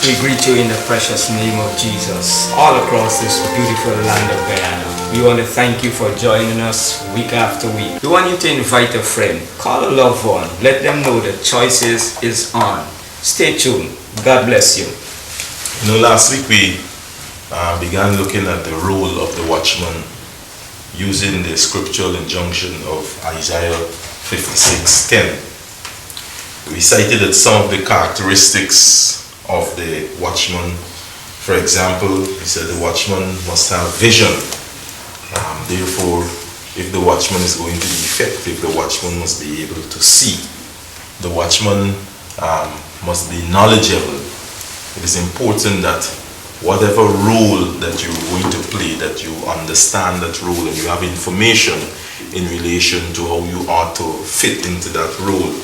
We greet you in the precious name of Jesus all across this beautiful land of Guyana. We want to thank you for joining us week after week. We want you to invite a friend, call a loved one, let them know the choices is on. Stay tuned. God bless you. Last week we began looking at the role of the watchman using the scriptural injunction of Isaiah 56:10. We cited that some of the characteristics of the watchman. For example, he said the watchman must have vision. Therefore, if the watchman is going to be effective, the watchman must be able to see. The watchman must be knowledgeable. It is important that whatever role that you're going to play, that you understand that role and you have information in relation to how you ought to fit into that role.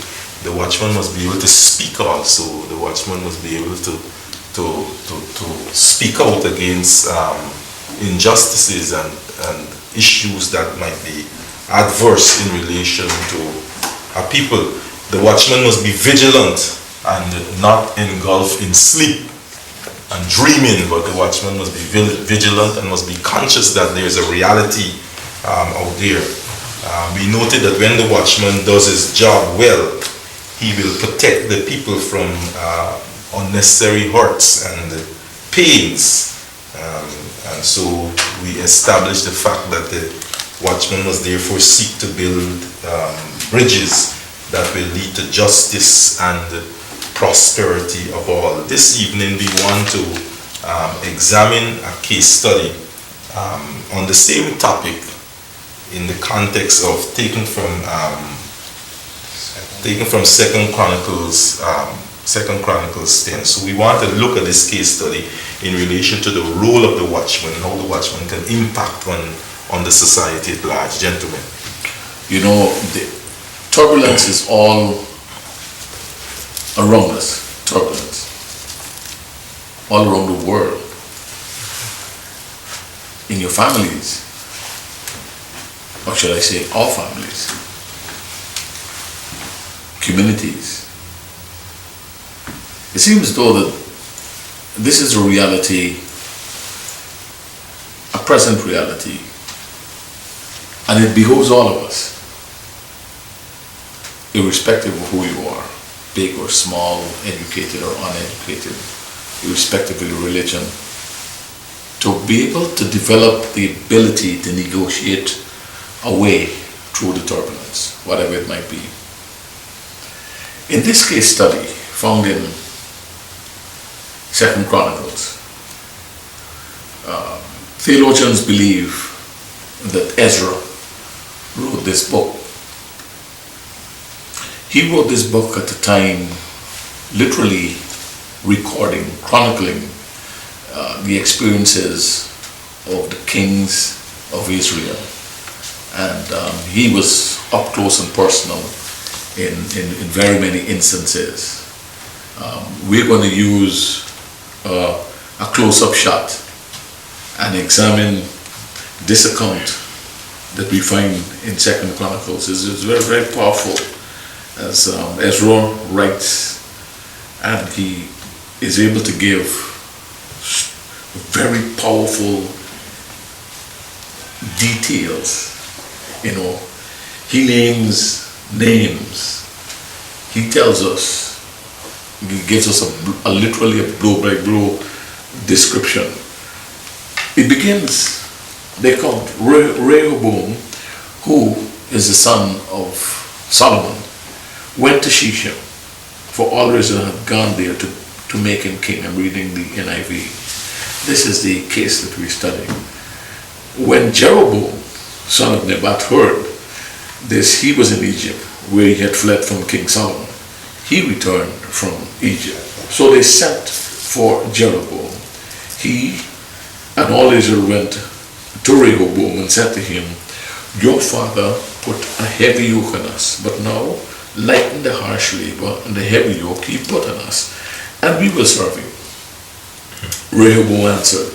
The watchman must be able to speak also. The watchman must be able to speak out against injustices and issues that might be adverse in relation to our people. The watchman must be vigilant and not engulfed in sleep and dreaming, but the watchman must be vigilant and must be conscious that there is a reality out there. We noted that when the watchman does his job well, he will protect the people from unnecessary hurts and pains. And so we established the fact that the watchman must therefore seek to build bridges that will lead to justice and prosperity of all. This evening we want to examine a case study on the same topic in the context of taken from Second Chronicles 10. So we want to look at this case study in relation to the role of the watchman, how the watchman can impact on the society at large. Gentlemen. You know, the turbulence is all around us. Turbulence. All around the world. In your families. Or should I say all families. Communities. It seems as though that this is a reality, a present reality, and it behoves all of us, irrespective of who you are, big or small, educated or uneducated, irrespective of your religion, to be able to develop the ability to negotiate a way through the turbulence, whatever it might be. In this case study, found in Second Chronicles, theologians believe that Ezra wrote this book. He wrote this book at the time, literally recording, chronicling the experiences of the kings of Israel. And he was up close and personal in very many instances. We're going to use a close-up shot and examine this account that we find in Second Chronicles. It's very, very powerful as Ezra writes, and he is able to give very powerful details. You know, he names names. He tells us, he gives us a literally a blow-by-blow description. It begins, they come, Rehoboam, who is the son of Solomon, went to Shechem, for all Israel had gone there to make him king. I'm reading the NIV. This is the case that we're studying. When Jeroboam, son of Nebat, heard this, he was in Egypt, where he had fled from King Solomon. He returned from Egypt. So they sent for Jeroboam. He and all Israel went to Rehoboam and said to him, "Your father put a heavy yoke on us, but now lighten the harsh labor and the heavy yoke he put on us, and we will serve you." Rehoboam answered,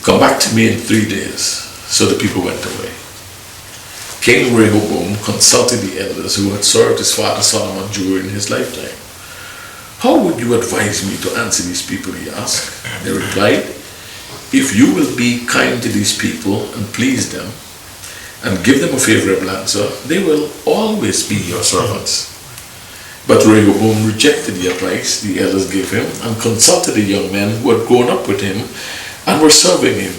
"Come back to me in 3 days." So the people went away. King Rehoboam consulted the elders who had served his father Solomon during his lifetime. How would you advise me to answer these people, he asked. They replied, if you will be kind to these people and please them and give them a favorable answer, they will always be your servants. But Rehoboam rejected the advice the elders gave him and consulted the young men who had grown up with him and were serving him.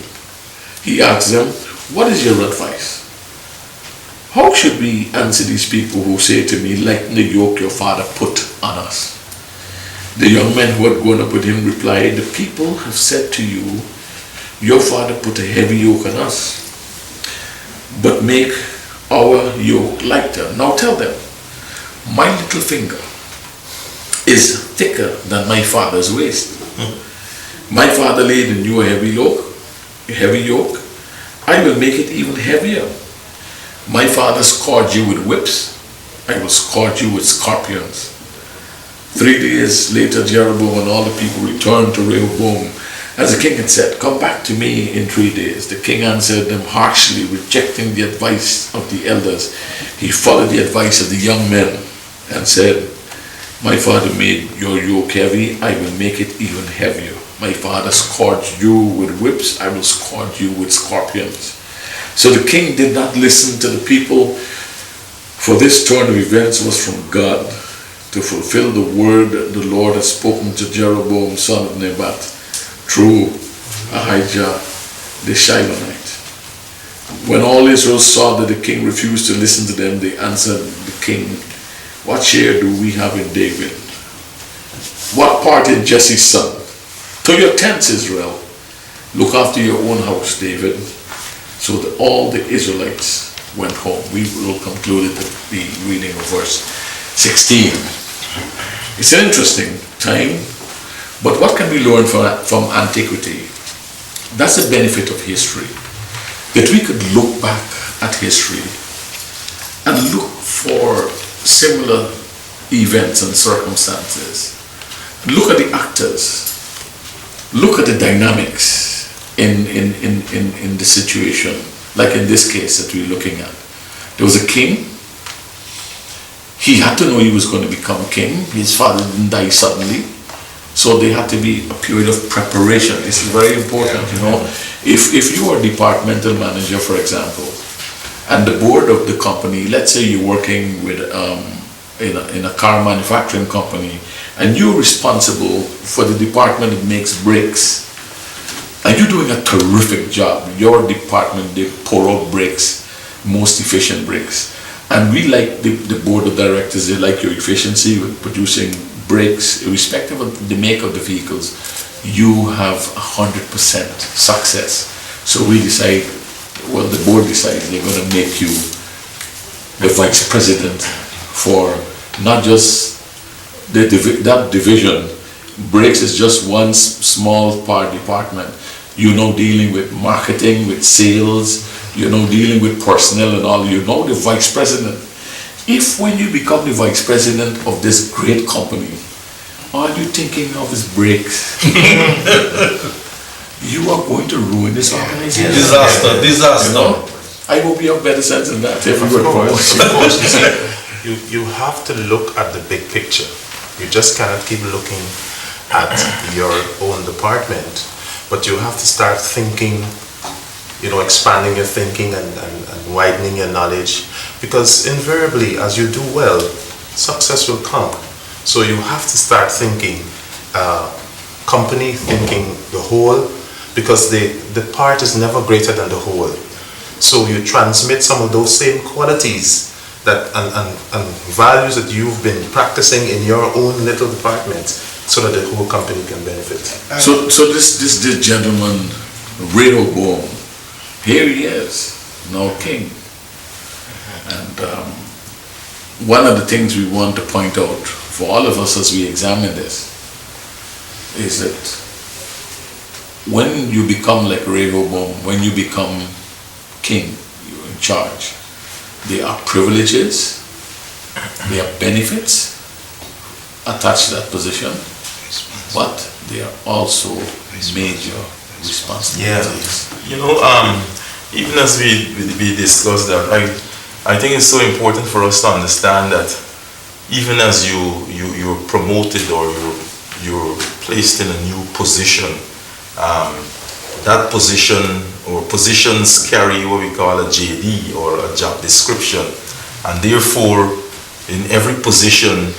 He asked them, what is your advice? How should we answer these people who say to me, lighten the yoke your father put on us? The young men who had grown up with him replied, the people have said to you, your father put a heavy yoke on us, but make our yoke lighter. Now tell them, my little finger is thicker than my father's waist. My father laid in you a heavy yoke. I will make it even heavier. My father scourged you with whips. I will scourge you with scorpions. 3 days later, Jeroboam and all the people returned to Rehoboam, as the king had said, come back to me in 3 days. The king answered them harshly, rejecting the advice of the elders. He followed the advice of the young men and said, my father made your yoke heavy, I will make it even heavier. My father scourged you with whips, I will scourge you with scorpions. So the king did not listen to the people, for this turn of events was from God, to fulfill the word the Lord had spoken to Jeroboam, son of Nebat, through Ahijah the Shilonite. When all Israel saw that the king refused to listen to them, they answered the king, what share do we have in David? What part in Jesse's son? To your tents, Israel. Look after your own house, David. So that all the Israelites went home. We will conclude the reading of verse 16. It's an interesting time, but what can we learn from antiquity? That's the benefit of history, that we could look back at history and look for similar events and circumstances. Look at the actors. Look at the dynamics in the situation, like in this case that we're looking at. There was a king. He had to know he was going to become king. His father didn't die suddenly. So there had to be a period of preparation. This is very important, you know. If you are a departmental manager, for example, and the board of the company, let's say you're working with in a car manufacturing company, and you're responsible for the department that makes brakes, and you're doing a terrific job. Your department, they pour out brakes, most efficient brakes. And we like the board of directors, they like your efficiency with producing brakes, irrespective of the make of the vehicles. You have 100% success. So we decide, well, the board decides they're going to make you the vice president for not just that division. Brakes is just one small part department. You know, dealing with marketing, with sales, you know, dealing with personnel and all, you know, the vice president. If when you become the vice president of this great company, are you thinking of his brakes? You are going to ruin this organization. Disaster. You know? I hope you have better sense than that. Of course. You see, you have to look at the big picture. You just cannot keep looking at your own department, but you have to start thinking, you know, expanding your thinking and widening your knowledge, because invariably as you do well, success will come. So you have to start thinking company, thinking the whole, because the part is never greater than the whole. So you transmit some of those same qualities that and values that you've been practicing in your own little department, so that the whole company can benefit. So this gentleman, Rehoboam, here he is, now king. And one of the things we want to point out for all of us as we examine this is that when you become like Rehoboam, when you become king, you're in charge, there are privileges, there are benefits attached to that position, but there are also major responsibilities. Yeah, you know, even as we discussed that, I think it's so important for us to understand that even as you're promoted or you're placed in a new position, that position or positions carry what we call a JD or a job description, and therefore in every position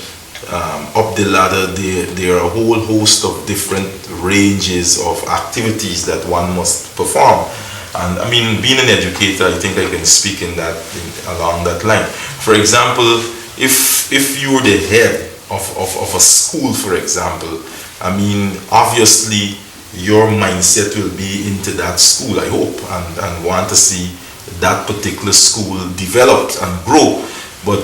up the ladder there are a whole host of different ranges of activities that one must perform. And I mean, being an educator, I think I can speak along that line. For example, if you're the head of a school, for example, I mean, obviously your mindset will be into that school, I hope, and want to see that particular school developed and grow. But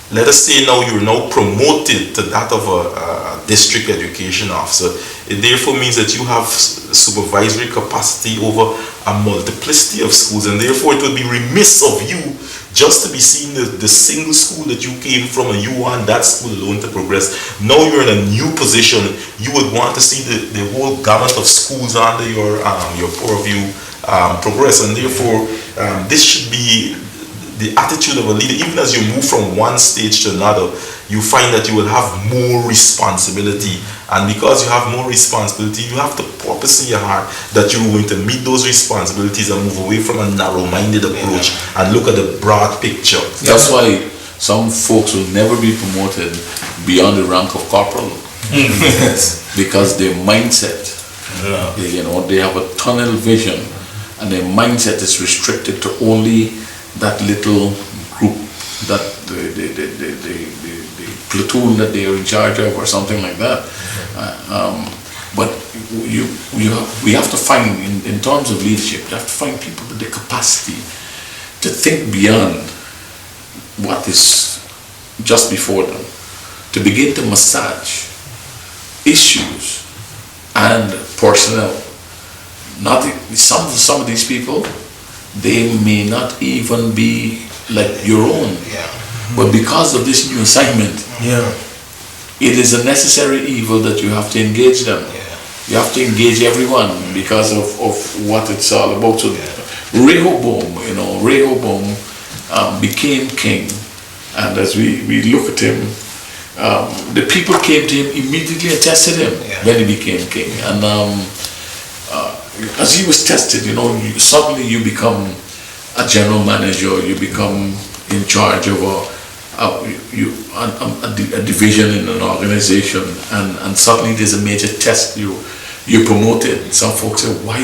let us say now you're now promoted to that of a district education officer. It therefore means that you have supervisory capacity over a multiplicity of schools, and therefore it would be remiss of you just to be seeing the single school that you came from and you want that school alone to progress. Now you're in a new position, you would want to see the whole gamut of schools under your purview progress, and therefore this should be the attitude of a leader. Even as you move from one stage to another, you find that you will have more responsibility, and because you have more responsibility, you have to purpose in your heart that you're going to meet those responsibilities and move away from a narrow-minded approach and look at the broad picture. That's why some folks will never be promoted beyond the rank of corporal. Because their mindset, they have a tunnel vision, and their mindset is restricted to only that little group, that the platoon that they are in charge of, or something like that. But we have to find, in terms of leadership, you have to find people with the capacity to think beyond what is just before them, to begin to massage issues and personnel. Not some of these people, they may not even be like your own, but because of this new assignment, it is a necessary evil that you have to engage them. You have to engage everyone because of what it's all about. So Rehoboam became king, and as we look at him, the people came to him immediately and tested him when he became king. And as he was tested, suddenly you become a general manager, you become in charge of a division in an organization, and suddenly there's a major test. You're promoted. Some folks say, why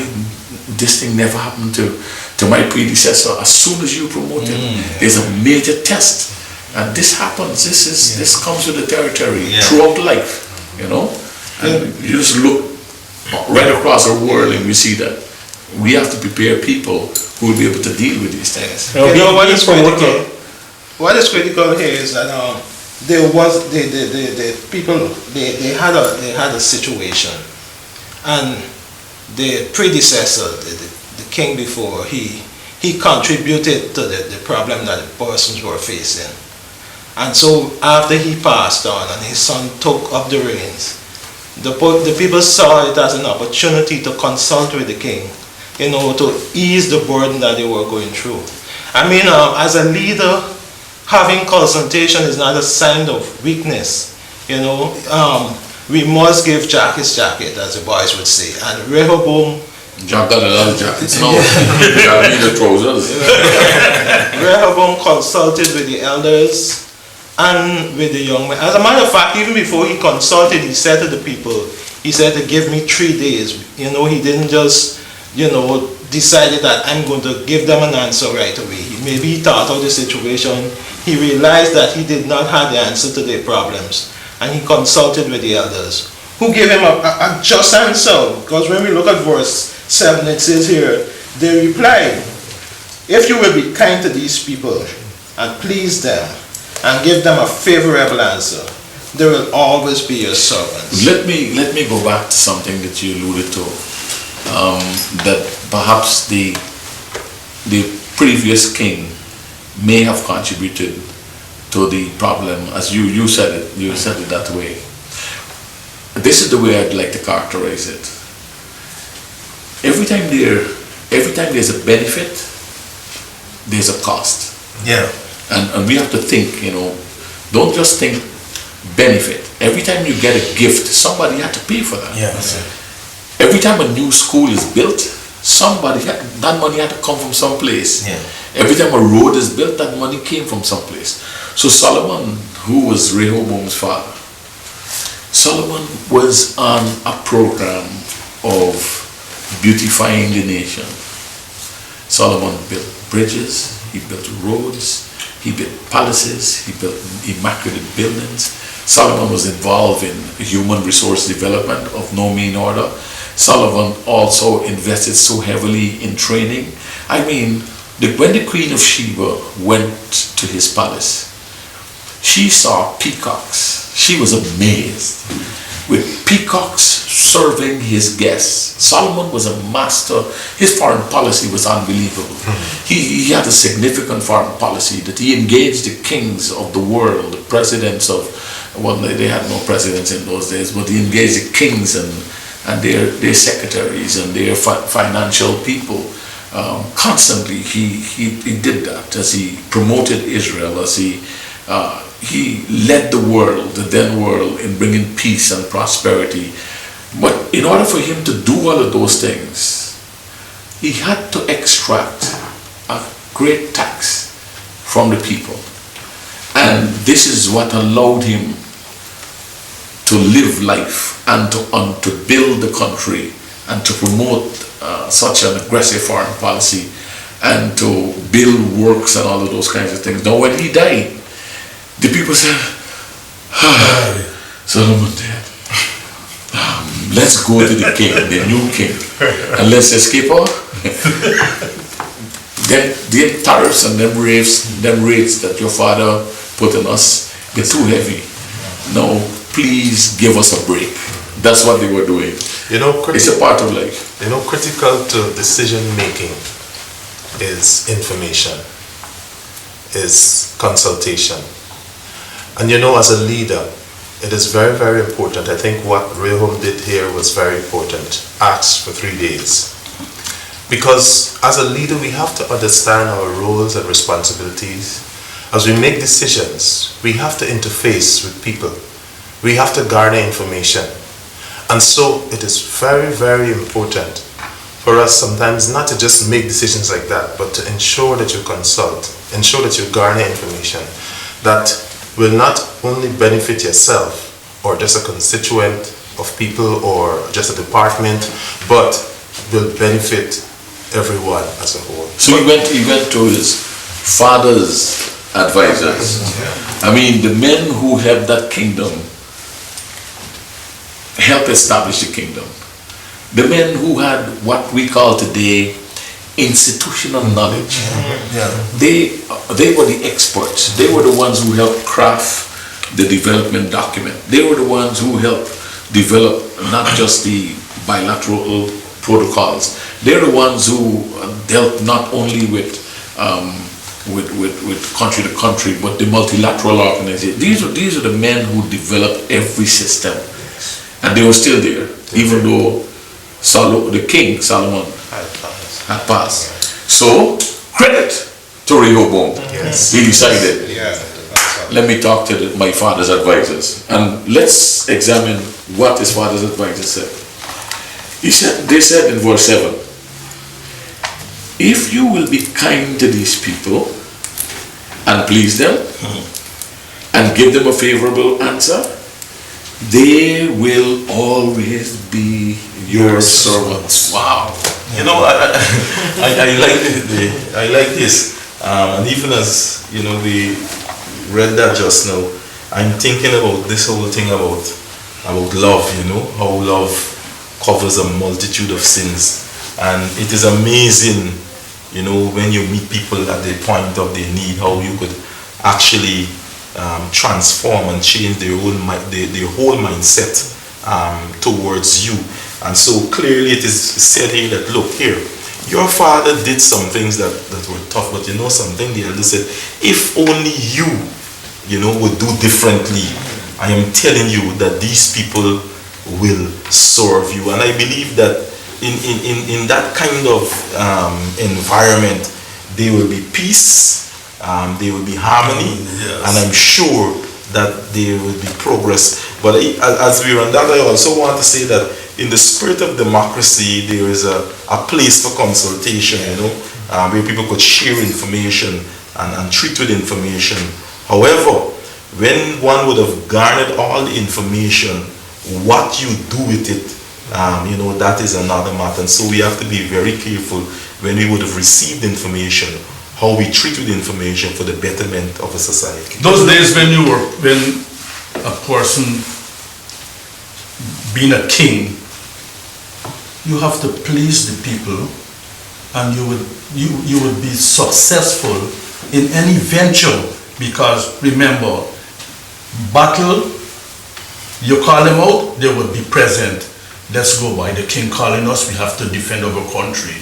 this thing never happened to my predecessor? As soon as you're promoted, there's a major test, and this happens. This comes with the territory throughout life, and you just look right across our world and we see that we have to prepare people who will be able to deal with these things. What is critical? What is critical here is that there was the people they had a situation, and the predecessor, the king before, he contributed to the problem that the persons were facing, and so after he passed on and his son took up the reins, the people saw it as an opportunity to consult with the king, to ease the burden that they were going through. I mean, as a leader, having consultation is not a sign of weakness. We must give Jack his jacket, as the boys would say. And Rehoboam, Jack got a lot of jackets now. Jack need the trousers. Rehoboam consulted with the elders and with the young men. As a matter of fact, even before he consulted, he said to the people, he said to give me 3 days. He didn't just, decided that I'm going to give them an answer right away. Maybe he thought of the situation. He realized that he did not have the answer to their problems, and he consulted with the elders, who gave him a just answer. Because when we look at verse 7, it says here, they replied, if you will be kind to these people and please them and give them a favorable answer, they will always be your servants. Let me go back to something that you alluded to, that perhaps the previous king may have contributed to the problem, as you said it. You said it that way. This is the way I'd like to characterize it. Every time there's a benefit, there's a cost. Yeah. And we have to think, don't just think benefit. Every time you get a gift, somebody had to pay for that. Yes. Every time a new school is built, that money had to come from someplace. Yeah. Every time a road is built, that money came from someplace. So Solomon, who was Rehoboam's father, Solomon was on a program of beautifying the nation. Solomon built bridges, he built roads, he built palaces, he built immaculate buildings. Solomon was involved in human resource development of no mean order. Solomon also invested so heavily in training. I mean, when the Queen of Sheba went to his palace, she saw peacocks. She was amazed with peacocks serving his guests. Solomon was a master. His foreign policy was unbelievable. He had a significant foreign policy that he engaged the kings of the world, the presidents of, well, they had no presidents in those days, but he engaged the kings and their secretaries and their financial people. Constantly he did that as he promoted Israel, as he led the world, the then world, in bringing peace and prosperity. But in order for him to do all of those things, he had to extract a great tax from the people. And this is what allowed him to live life and to build the country and to promote such an aggressive foreign policy and to build works and all of those kinds of things. Now when he died, the people said, Solomon dead. Let's go to the king, the new king, and let's escape all. Then the tariffs and them rates that your father put on us get too heavy. Now please give us a break. That's what they were doing. It's a part of life. Critical to decision making is information, is consultation. And as a leader, it is very, very important. I think what Rehoboam did here was very important. Ask for 3 days. Because as a leader, we have to understand our roles and responsibilities. As we make decisions, we have to interface with people. We have to garner information. And so it is very, very important for us sometimes not to just make decisions like that, but to ensure that you consult, ensure that you garner information that will not only benefit yourself or just a constituent of people or just a department, but will benefit everyone as a whole. So he went to his father's advisors. I mean, the men who helped that kingdom help establish the kingdom. The men who had what we call today institutional knowledge. They were the experts. They were the ones who helped craft the development document. They were the ones who helped develop not just the bilateral protocols. They're the ones who dealt not only with country to country, but the multilateral organization. These are the men who developed every system. And they were still there, even though the king, Solomon, had passed. So, credit to Rehoboam. Yes. He decided, let me talk to my father's advisors. And let's examine what his father's advisors said. They said in verse 7, if you will be kind to these people and please them and give them a favorable answer, they will always be your servants. Wow. I like this. And even as we read that just now, I'm thinking about this whole thing about love. How love covers a multitude of sins, and it is amazing. When you meet people at the point of their need, how you could actually transform and change their whole mindset towards you. And so clearly it is said here that, look here, your father did some things that were tough, but something the elder said, if only you would do differently, I am telling you that these people will serve you. And I believe that in that kind of environment, there will be peace, there will be harmony, and I'm sure that there will be progress. But as we run that, I also want to say that in the spirit of democracy, there is a place for consultation, where people could share information and treat with information. However, when one would have garnered all the information, what you do with it, that is another matter. And so we have to be very careful when we would have received information, how we treat with information for the betterment of a society. Those days when a person being a king, you have to please the people, and you would be successful in any venture, because remember, battle, you call them out, they would be present. Let's go by the king calling us, we have to defend our country.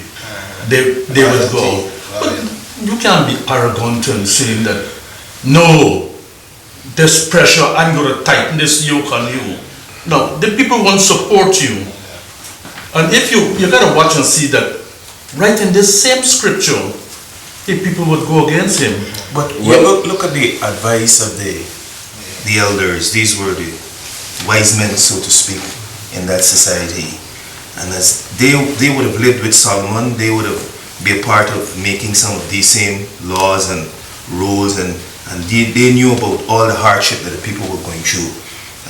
They would go. But you can't be arrogant and saying that, no, this pressure, I'm going to tighten this yoke on you. No, the people won't support you. And if you got to watch and see that right in this same scripture, if people would go against him. But look at the advice of the elders. These were the wise men, so to speak, in that society. And as they would have lived with Solomon, they would have been a part of making some of these same laws and rules, and they knew about all the hardship that the people were going through.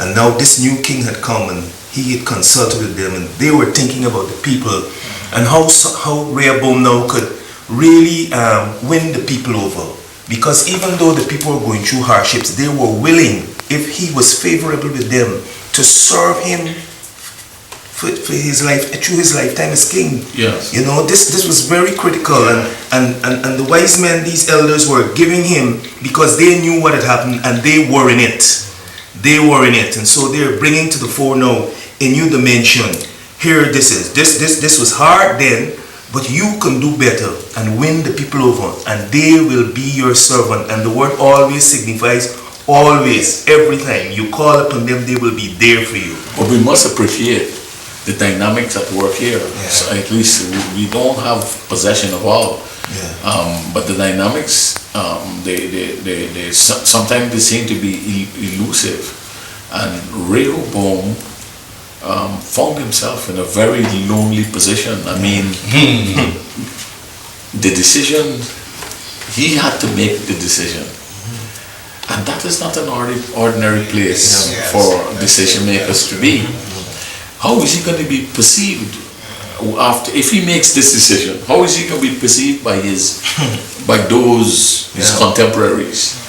And now this new king had come, and he had consulted with them, and they were thinking about the people and how Rehoboam now could really win the people over. Because even though the people were going through hardships, they were willing, if he was favorable with them, to serve him for his life, through his lifetime as king. Yes. This was very critical, and the wise men, these elders, were giving him, because they knew what had happened and they were in it. They were in it, and so they're bringing to the fore now a new dimension. Here this is. This was hard then, but you can do better and win the people over, and they will be your servant. And the word always signifies always, every time you call upon them, they will be there for you. But we must appreciate the dynamics at work here. Yeah. So at least we don't have possession of all. Yeah. But the dynamics, they sometimes they seem to be elusive. And Rehoboam found himself in a very lonely position. I mean, the decision, he had to make the decision. And that is not an ordinary place for decision makers to be. How is he going to be perceived after, if he makes this decision? How is he going to be perceived by his contemporaries?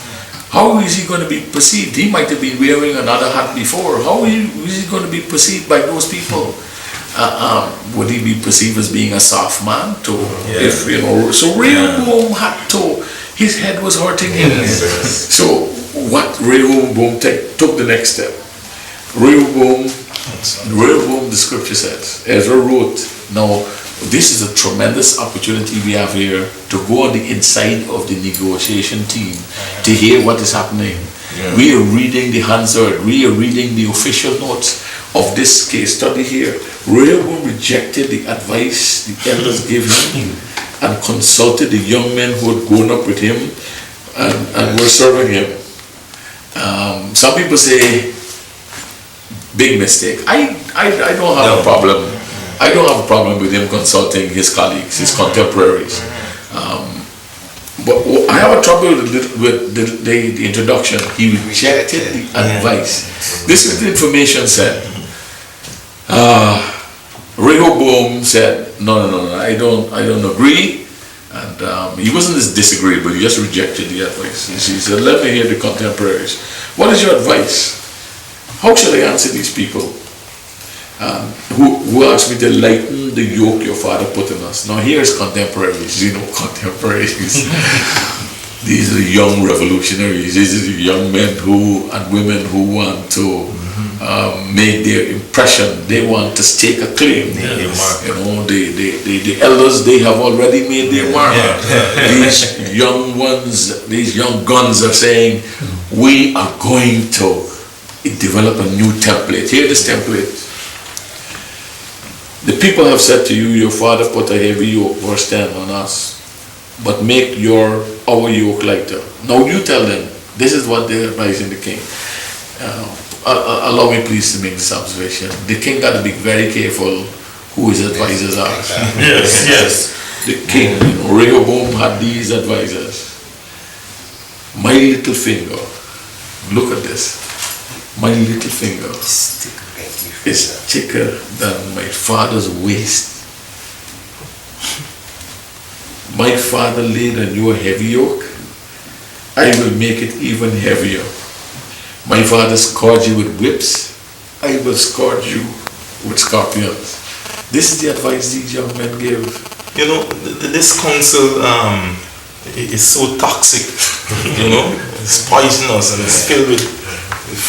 How is he going to be perceived? He might have been wearing another hat before. How is he going to be perceived by those people? Would he be perceived as being a soft man too? So Rehoboam had to. His head was hurting him. So what Rehoboam took the next step. Rehoboam, the scripture says, Ezra wrote, now this is a tremendous opportunity we have here to go on the inside of the negotiation team to hear what is happening. Yeah. We are reading the Hansard, we are reading the official notes of this case study here. Rehoboam rejected the advice the elders gave him and consulted the young men who had grown up with him and were serving him. Some people say, big mistake. I don't have a problem. I don't have a problem with him consulting his colleagues, his contemporaries. But I have a trouble with the introduction. He rejected the advice. This is the information said. Rehoboam said, no, I don't agree. And he wasn't just disagreeable, he just rejected the advice. He said, let me hear the contemporaries. What is your advice? How shall I answer these people who asked me to lighten the yoke your father put on us? Now here's contemporaries, contemporaries. These are young revolutionaries. These are the young men and women who want to make their impression. They want to stake a claim. Yes. The elders, they have already made their mark. These young ones, these young guns are saying, we are going to develop a new template. Here this template. The people have said to you, your father put a heavy yoke, verse 10, on us, but make our yoke lighter. Now you tell them, This is what they're advising the king. Allow me please to make this observation. The king got to be very careful who his advisors are. Yes, yes. The king, Rehoboam had these advisors. My little finger, look at this. My little finger is thicker than my father's waist. My father laid on you a heavy yoke. I will make it even heavier. My father scourged you with whips. I will scourge you with scorpions. This is the advice these young men give. You know, this counsel is so toxic, you know, it's poisonous and it's filled with,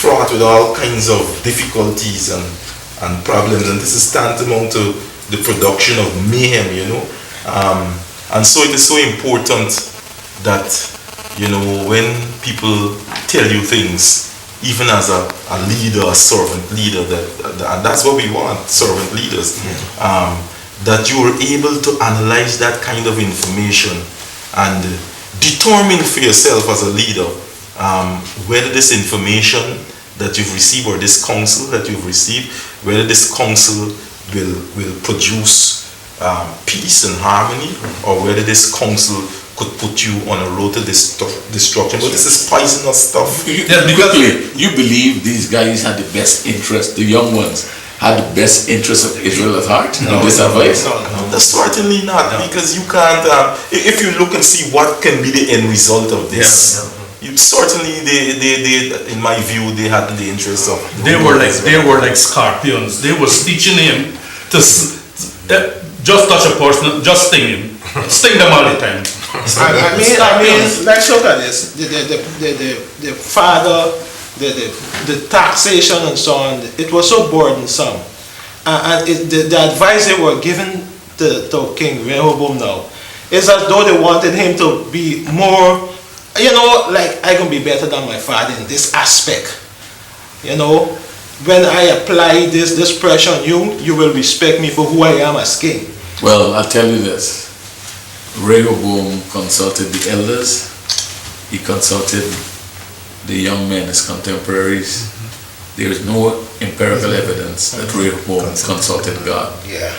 fraught with all kinds of difficulties and problems, and this is tantamount to the production of mayhem, you know. And so it is so important that, you know, when people tell you things, even as a leader, a servant leader, and that's what we want, servant leaders, that you are able to analyze that kind of information and determine for yourself as a leader whether this information that you've received or this counsel that you've received, whether this counsel will produce peace and harmony, or whether this counsel could put you on a road to destruction. But this is poisonous stuff. Quickly, you believe these guys had the best interest, the young ones had the best interest of Israel at heart in this advice? No, certainly not, because you can't, if you look and see what can be the end result of this, certainly they, in my view, they had the interest of... They were like scorpions. They was teaching him to just touch a person, just sting him. Sting them all the time. I mean, let's look at this. The father, the taxation and so on, it was so burdensome. And the advice they were given to King Rehoboam now is as though they wanted him to be more, you know, like, I can be better than my father in this aspect. You know, when I apply this pressure on you, you will respect me for who I am as king. Well, I'll tell you this. Rehoboam consulted the elders. He consulted the young men, his contemporaries. There is no empirical evidence that Rehoboam consulted God. Yeah.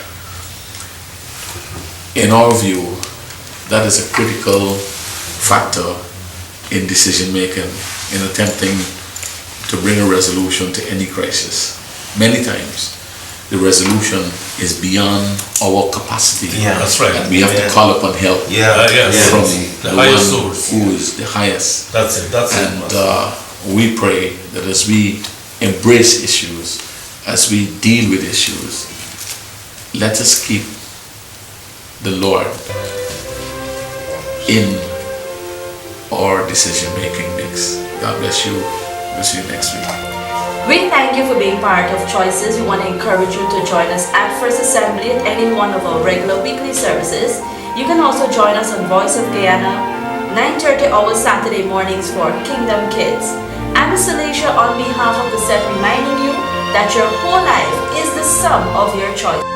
In our view, that is a critical factor in decision making, in attempting to bring a resolution to any crisis. Many times, the resolution is beyond our capacity. Yeah, that's right. And we have to call upon help Yes. from The the highest one source. who is the highest. That's it. That's And it. we pray that as we embrace issues, as we deal with issues, let us keep the Lord in our decision-making mix. God bless you. We'll see you next week. We thank you for being part of Choices. We want to encourage you to join us at First Assembly at any one of our regular weekly services. You can also join us on Voice of Guyana, 9:30 hours Saturday mornings for Kingdom Kids. I'm Miss Alicia on behalf of the set reminding you that your whole life is the sum of your choices.